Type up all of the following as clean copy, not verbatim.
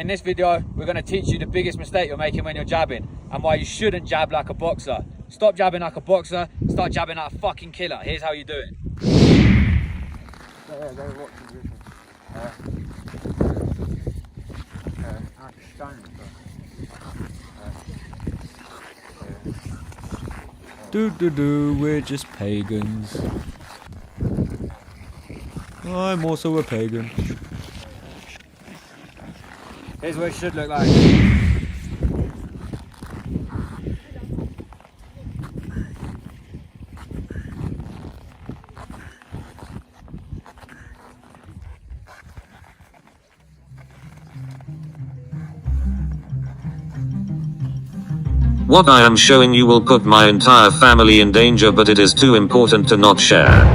In this video, we're going to teach you the biggest mistake you're making when you're jabbing and why you shouldn't jab like a boxer. Stop jabbing like a boxer, start jabbing like a fucking killer. Here's how you do it. We're just pagans. I'm also a pagan. Here's what it should look like. What I am showing you will put my entire family in danger, but it is too important to not share.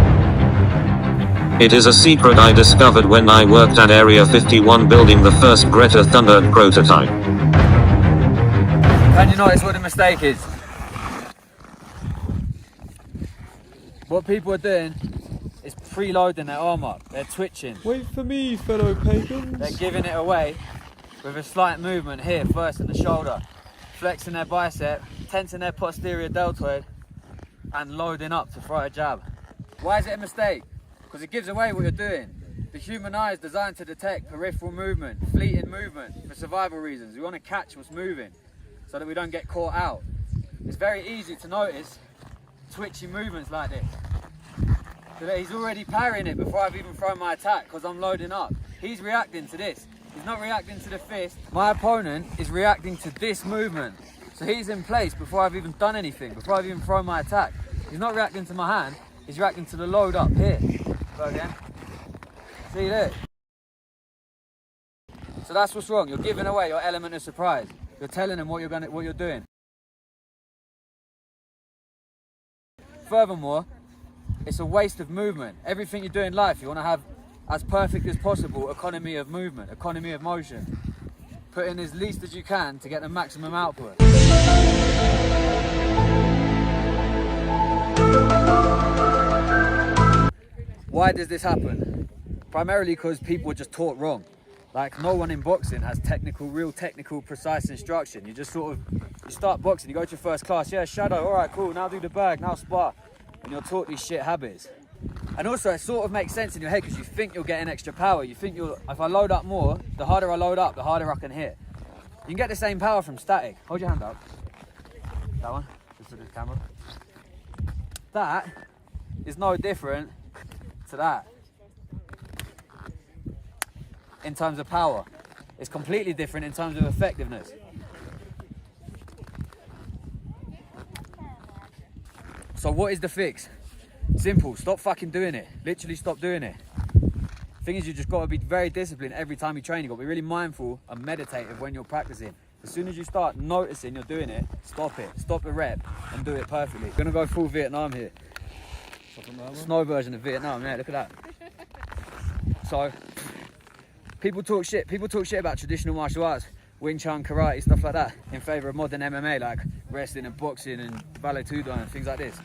It is a secret I discovered when I worked at Area 51 building the first Greta Thunberg prototype. Can you notice what the mistake is? What people are doing is preloading their arm up. They're twitching. Wait for me, fellow pagans. They're giving it away with a slight movement here, first in the shoulder. Flexing their bicep, tensing their posterior deltoid, and loading up to throw a jab. Why is it a mistake? Because it gives away what you're doing. The human eye is designed to detect peripheral movement, fleeting movement, for survival reasons. We want to catch what's moving so that we don't get caught out. It's very easy to notice twitchy movements like this. So that he's already parrying it before I've even thrown my attack because I'm loading up. He's reacting to this. He's not reacting to the fist. My opponent is reacting to this movement. So he's in place before I've even done anything, before I've even thrown my attack. He's not reacting to my hand, he's reacting to the load up here. Go again. See there? So that's what's wrong. You're giving away your element of surprise. You're telling them what you're doing. Furthermore, it's a waste of movement. Everything you do in life, you want to have as perfect as possible economy of movement, economy of motion. Put in as least as you can to get the maximum output. Why does this happen? Primarily because people are just taught wrong. Like, no one in boxing has real technical, precise instruction. You just you start boxing, you go to your first class, yeah, shadow, all right, cool, now do the bag, now spar. And you're taught these shit habits. And also, it sort of makes sense in your head because you think you're getting extra power. You think if I load up more, the harder I load up, the harder I can hit. You can get the same power from static. Hold your hand up. That one, just to the camera. That is no different to that. In terms of power. It's completely different in terms of effectiveness. So what is the fix? Simple, stop fucking doing it. Literally stop doing it. Thing is, you just got to be very disciplined every time you train. You've got to be really mindful and meditative when you're practicing. As soon as you start noticing you're doing it, stop it. Stop the rep and do it perfectly. We're going to go full Vietnam here. Snow version of Vietnam, yeah, look at that. So, people talk shit about traditional martial arts, Wing Chun, karate, stuff like that, in favour of modern MMA like wrestling and boxing and Ballet Tudo and things like this.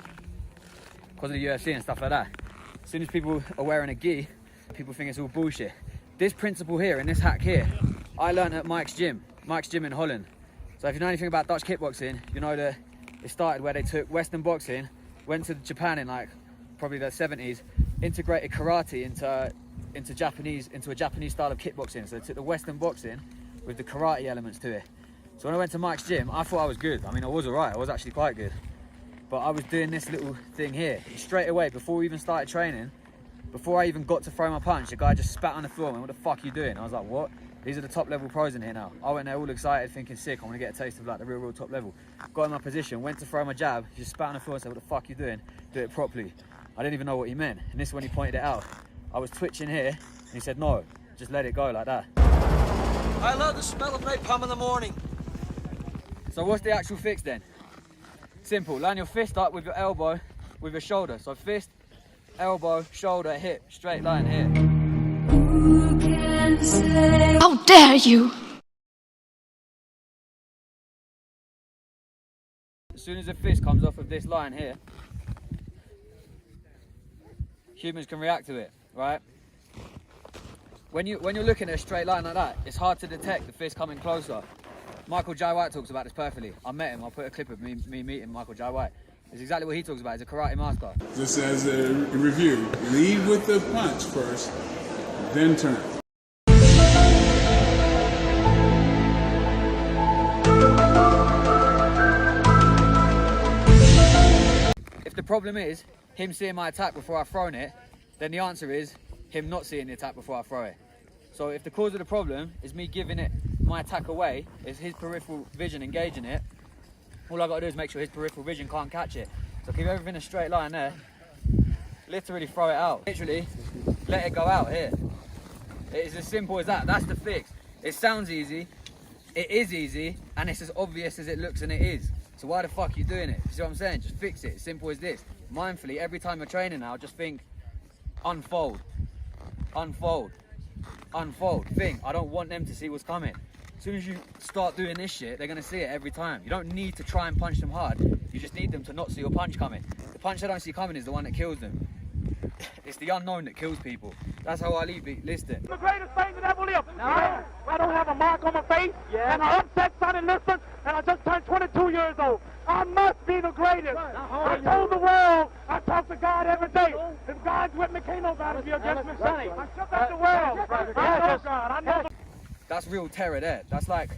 Because of the UFC and stuff like that. As soon as people are wearing a gi, people think it's all bullshit. This principle here, in this hack here, I learned at Mike's gym in Holland. So if you know anything about Dutch kickboxing, you know that it started where they took Western boxing, went to Japan in like probably the 70s, integrated karate into a Japanese style of kickboxing. So they took the Western boxing with the karate elements to it. So when I went to Mike's gym, I thought I was good. I mean, I was alright, I was actually quite good. But I was doing this little thing here. Straight away, before we even started training, before I even got to throw my punch, the guy just spat on the floor and went, what the fuck are you doing? I was like, what? These are the top level pros in here now. I went there all excited, thinking sick, I'm gonna get a taste of like the real top level. Got in my position, went to throw my jab, he just spat on the floor and said, what the fuck are you doing? Do it properly. I didn't even know what he meant. And this is when he pointed it out. I was twitching here, and he said, no, just let it go like that. I love the smell of napalm in the morning. So what's the actual fix then? Simple, line your fist up with your elbow, with your shoulder. So fist, elbow, shoulder, hip, straight line here. How dare you! As soon as the fist comes off of this line here, humans can react to it, right? when you're looking at a straight line like that, it's hard to detect the fist coming closer. Michael Jai White talks about this perfectly. I met him. I'll put a clip of me meeting Michael Jai White. It's exactly what he talks about. He's a karate master. Just as a review, lead with the punch first, then turn. If the problem is him seeing my attack before I've thrown it, then the answer is him not seeing the attack before I throw it. So if the cause of the problem is me giving it my attack away, is his peripheral vision engaging it, all I got to do is make sure his peripheral vision can't catch it. So keep everything in a straight line there, literally throw it out. Literally, let it go out here. It's as simple as that. That's the fix. It sounds easy, it is easy, and it's as obvious as it looks, and it is. So why the fuck are you doing it? You see what I'm saying? Just fix it. It's simple as this. Mindfully, every time you're training now, just think, unfold, unfold, unfold. Think, I don't want them to see what's coming. As soon as you start doing this shit, they're gonna see it every time. You don't need to try and punch them hard. You just need them to not see your punch coming. The punch they don't see coming is the one that kills them. It's the unknown that kills people. That's how I leave it. Listen. The greatest thing that ever lived. No. I don't have a mark on my face, and I upset son and listen, and I just turned 22 years old. I must be the greatest. I told the world, I talk to God every day. If God's with me, can't nobody be against me. I shook up the world. I know God. I know. That's real terror there. That's like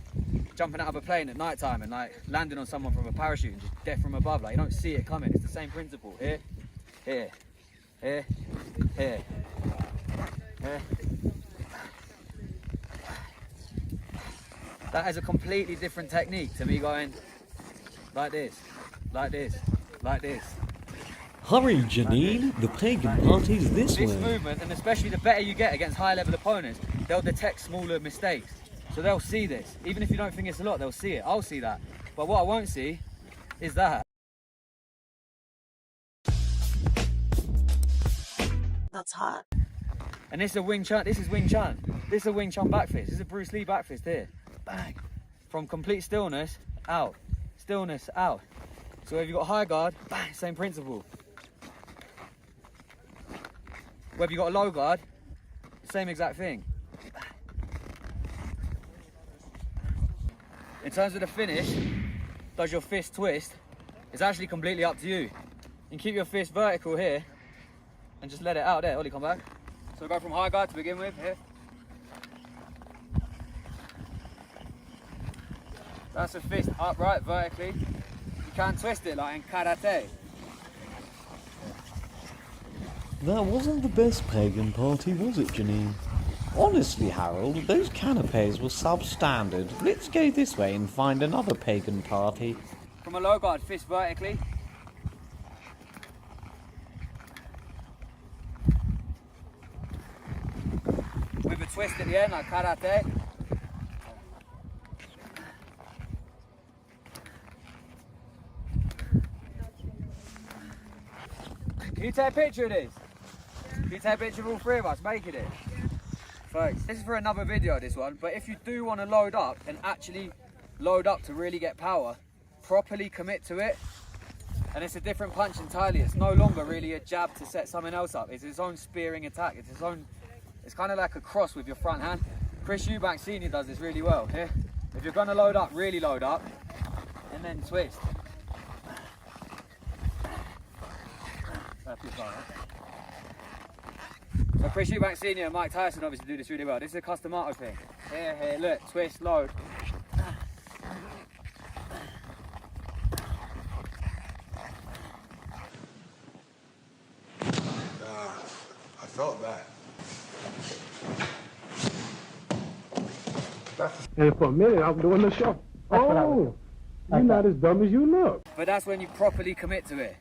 jumping out of a plane at night time and like landing on someone from a parachute and just death from above. Like you don't see it coming. It's the same principle. Here, here, here, here, here. That is a completely different technique to me going like this, like this, like this. Hurry, Janine. The pagan party's this This way. movement, and especially the better you get against high-level opponents, they'll detect smaller mistakes. So they'll see this. Even if you don't think it's a lot, they'll see it. I'll see that. But what I won't see is that. That's hot. And this is a Wing Chun. This is Wing Chun. This is a Wing Chun back fist. This is a Bruce Lee back fist here. Bang. From complete stillness, out. Stillness, out. So if you've got high guard, bang, same principle. Whether you've got a low guard, same exact thing. In terms of the finish, does your fist twist? It's actually completely up to you. You can keep your fist vertical here and just let it out there. Ollie, come back. So go from high guard to begin with, here. That's a fist upright, vertically. You can't twist it like in karate. That wasn't the best pagan party, was it, Janine? Honestly, Harold, those canapes were substandard. Let's go this way and find another pagan party. From a low guard, fist vertically. With a twist at the end, like karate. Can you take a picture of this? Can you take a picture of all three of us making it? Folks, this is for another video, this one, but if you do want to load up and actually load up to really get power, properly commit to it, and it's a different punch entirely. It's no longer really a jab to set something else up. It's its own spearing attack. It's its own, it's kind of like a cross with your front hand. Chris Eubank Sr. does this really well. Here, if you're going to load up, really load up, and then twist. So Chris Eubank Sr. and Mike Tyson obviously do this really well. This is a custom auto thing. Here, here, look, twist, load. I felt that. And for a minute, I was doing the show. Oh, you're not as dumb as you look. But that's when you properly commit to it.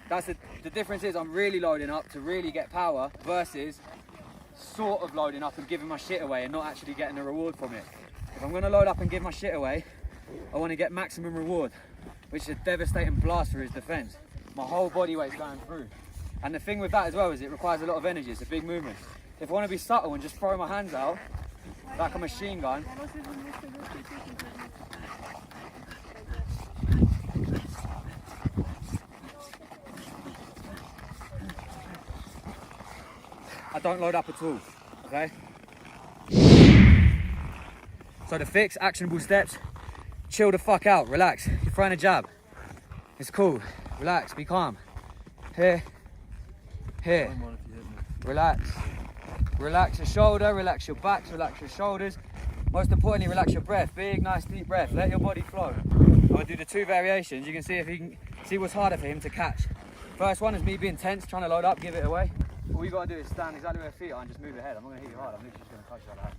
That's the difference is I'm really loading up to really get power versus sort of loading up and giving my shit away and not actually getting a reward from it. If I'm going to load up and give my shit away, I want to get maximum reward, which is a devastating blast for his defense. My whole body weight's going through. And the thing with that as well is it requires a lot of energy. It's a big movement. If I want to be subtle and just throw my hands out like a machine gun, I don't load up at all, okay? So the fix, actionable steps, chill the fuck out, relax. You're throwing a jab. It's cool, relax, be calm. Here, here, relax. Relax your shoulder, relax your backs, relax your shoulders. Most importantly, relax your breath. Big, nice, deep breath. Let your body flow. I'm gonna do the 2 variations. You can see if you can see what's harder for him to catch. First one is me being tense, trying to load up, give it away. All you gotta do is stand exactly where your feet are and just move your head. I'm not gonna hit you hard, I'm literally just gonna touch you like that.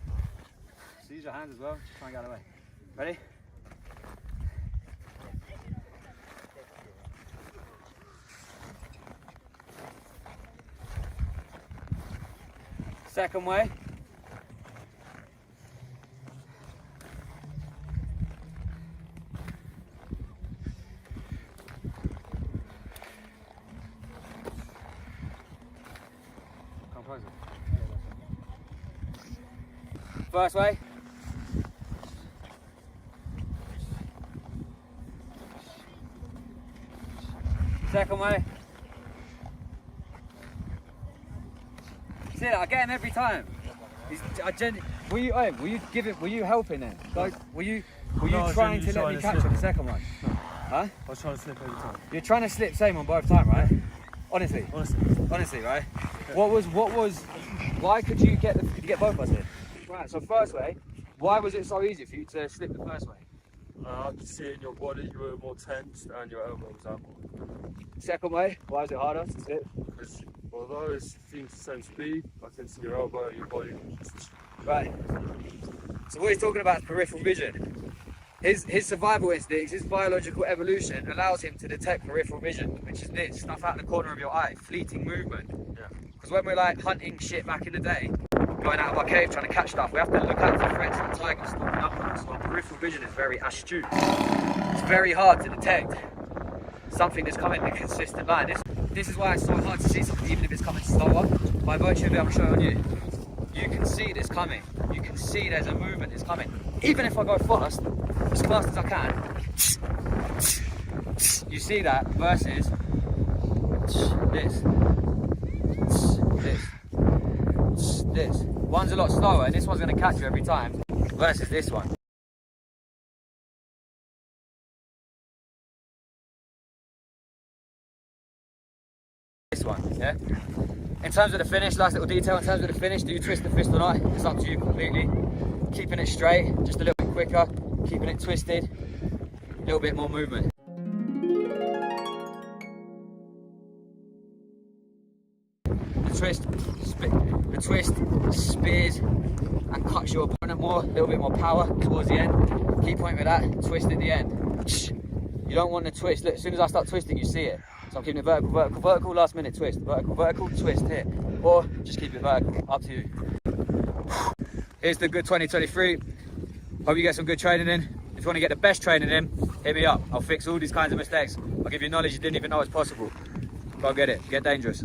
So use your hands as well, just try and get out of the way. Ready? Second way. Come closer. First way. Second way. See that? I get him every time. Were you helping him? Like, were you trying to let me catch on the second one? Huh? I was trying to slip every time. You're trying to slip same on both time, right? Honestly, right? Yeah. Why could you get both of us in? Right. So first way, why was it so easy for you to slip the first way? I could see it in your body, you were more tense and your elbow was out more. Second way, why is it harder to slip? Because although it seems the same speed, I can see your elbow, your body. Right. So what he's talking about is peripheral vision. His survival instincts, his biological evolution allows him to detect peripheral vision, which is this, stuff out the corner of your eye, fleeting movement. Because when we're like hunting shit back in the day, going out of our cave trying to catch stuff, we have to look out for threats like tigers stalking up on us. So our peripheral vision is very astute. It's very hard to detect something that's coming in a consistent line. This is why it's so hard to see something even if it's coming slower. By virtue of it, I'm showing you. You can see this coming. You can see there's a movement that's coming. Even if I go fast as I can, you see that versus this. One's a lot slower and this one's gonna catch you every time versus this one. This one, yeah? In terms of the finish, last little detail, in terms of the finish, do you twist the fist or not? It's up to you completely. Keeping it straight, just a little bit quicker, keeping it twisted, a little bit more movement. The twist spears and cuts your opponent more, a little bit more power towards the end. Key point with that, twist at the end. You don't want to twist. Look, as soon as I start twisting, you see it. So I'm keeping it vertical, last minute twist. Vertical, twist here. Or just keep it vertical, up to you. Here's the good 2023. Hope you get some good training in. If you want to get the best training in, hit me up. I'll fix all these kinds of mistakes. I'll give you knowledge you didn't even know was possible. Go get it, get dangerous.